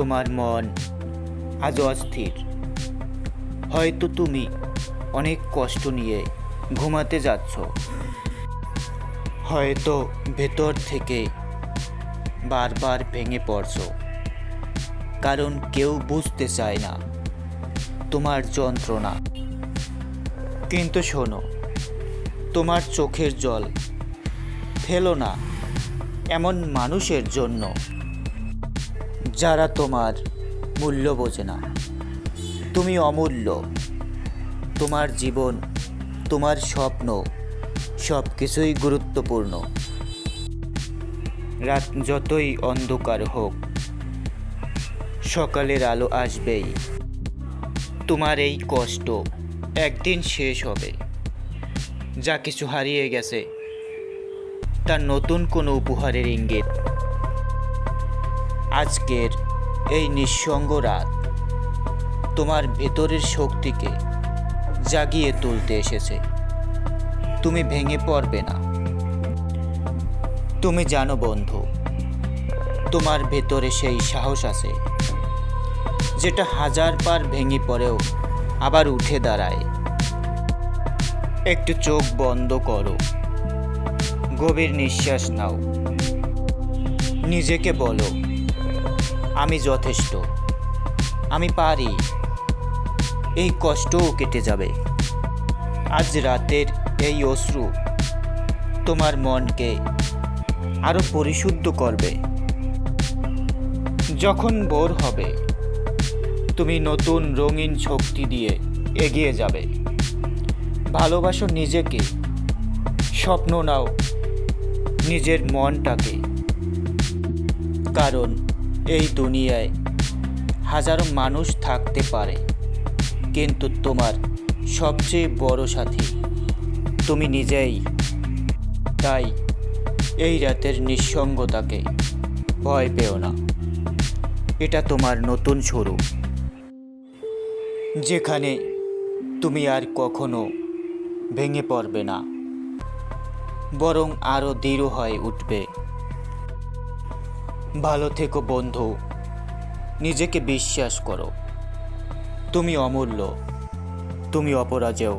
তোমার মন আজ অস্থির। হয়তো তুমি অনেক কষ্ট নিয়ে ঘুমাতে যাচ্ছ, হয়তো ভেতর থেকে বারবার ভেঙে পড়ছো, কারণ কেউ বুঝতে চায় না তোমার যন্ত্রণা। কিন্তু শোনো, তোমার চোখের জল ফেলো না এমন মানুষের জন্য যারা তোমার মূল্য বোঝে না। তুমি অমূল্য, তোমার জীবন, তোমার স্বপ্ন সব কিছুই গুরুত্বপূর্ণ। রাত যতই অন্ধকার হোক, সকালের আলো আসবেই। তোমার এই কষ্ট একদিন শেষ হবে। যা কিছু হারিয়ে গেছে তার নতুন কোনো উপহারের ইঙ্গিত। আজকের এই নিঃসঙ্গ রাত তোমার ভেতরের শক্তিকে জাগিয়ে তুলতে এসেছে। তুমি ভেঙে পড়বে না। তুমি জানো বন্ধু, তোমার ভেতরে সেই সাহস আছে যেটা হাজার বার ভেঙে পড়েও আবার উঠে দাঁড়ায়। একটু চোখ বন্ধ করো, গভীর নিঃশ্বাস নাও, নিজেকে বলো, আমি যথেষ্ট, আমি পারি, এই কষ্টও কেটে যাবে। আজ রাতের এই অশ্রু তোমার মনকে আরো পরিশুদ্ধ করবে। যখন ভোর হবে, তুমি নতুন রঙিন শক্তি দিয়ে এগিয়ে যাবে। ভালোবাসো নিজেকে, স্বপ্ন নাও নিজের মনটাকে, কারণ এই দুনিয়ায় হাজারো মানুষ থাকতে পারে, কিন্তু তোমার সবচেয়ে বড় সাথী তুমি নিজেই। তাই এই রাতের নিঃসঙ্গতাকে ভয় পেও না। এটা তোমার নতুন শুরু, যেখানে তুমি আর কখনো ভেঙে পড়বে না, বরং আরও দৃঢ় হয়ে উঠবে। ভালো থেকো বন্ধু, নিজেকে বিশ্বাস করো। তুমি অমূল্য, তুমি অপরাজেয়।